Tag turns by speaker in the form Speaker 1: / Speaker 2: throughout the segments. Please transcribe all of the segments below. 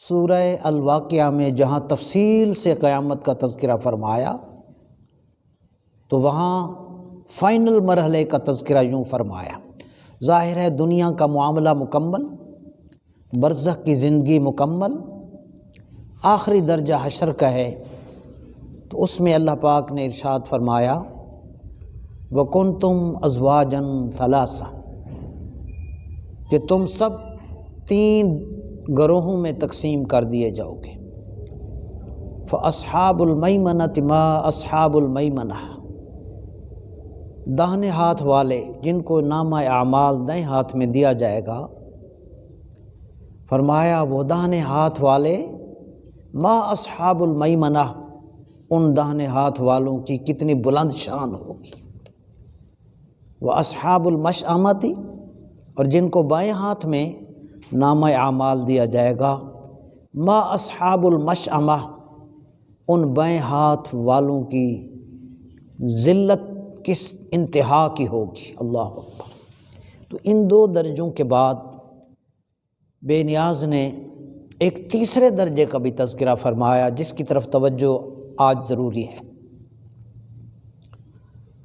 Speaker 1: سورہ الواقعہ میں جہاں تفصیل سے قیامت کا تذکرہ فرمایا تو وہاں فائنل مرحلے کا تذکرہ یوں فرمایا، ظاہر ہے دنیا کا معاملہ مکمل، برزخ کی زندگی مکمل، آخری درجہ حشر کا ہے، تو اس میں اللہ پاک نے ارشاد فرمایا وَكُنْتُمْ أَزْوَاجًا ثَلَاثَةً، کہ تم سب 3 گروہوں میں تقسیم کر دیے جاؤ گے۔ فَأَصْحَابُ الْمَيْمَنَةِ مَا أَصْحَابُ الْمَيْمَنَةِ، داہنے ہاتھ والے جن کو نامہ اعمال دائیں ہاتھ میں دیا جائے گا، فرمایا وہ داہنے ہاتھ والے ما اصحاب المیمنہ، ان داہنے ہاتھ والوں کی کتنی بلند شان ہوگی۔ وہ اصحاب المشأمۃ، اور جن کو بائیں ہاتھ میں نامہ اعمال دیا جائے گا، ما اصحاب المشأمہ، ان بائیں ہاتھ والوں کی ذلت کس انتہا کی ہوگی۔ اللہ اکبر۔ تو ان 2 درجوں کے بعد بے نیاز نے ایک تیسرے درجے کا بھی تذکرہ فرمایا جس کی طرف توجہ آج ضروری ہے۔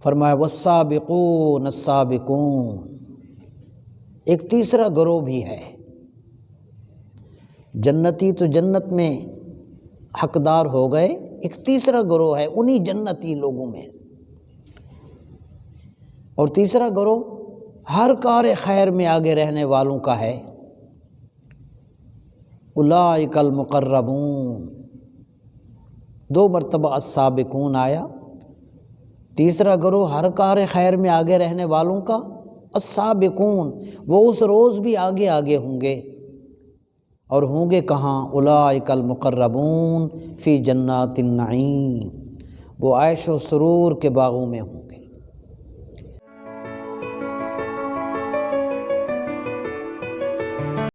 Speaker 1: فرمایا والسابقون السابقون، ایک تیسرا گروہ بھی ہے۔ جنتی تو جنت میں حقدار ہو گئے، ایک تیسرا گروہ ہے انہی جنتی لوگوں میں، اور تیسرا گروہ ہر کار خیر میں آگے رہنے والوں کا ہے۔ اولئک المقربون، 2 مرتبہ السابقون آیا، تیسرا گروہ ہر کار خیر میں آگے رہنے والوں کا، السابقون، وہ اس روز بھی آگے آگے ہوں گے، اور ہوں گے کہاں؟ اولئک المقربون فی جنات النعیم، وہ عیش و سرور کے باغوں میں ہوں گے۔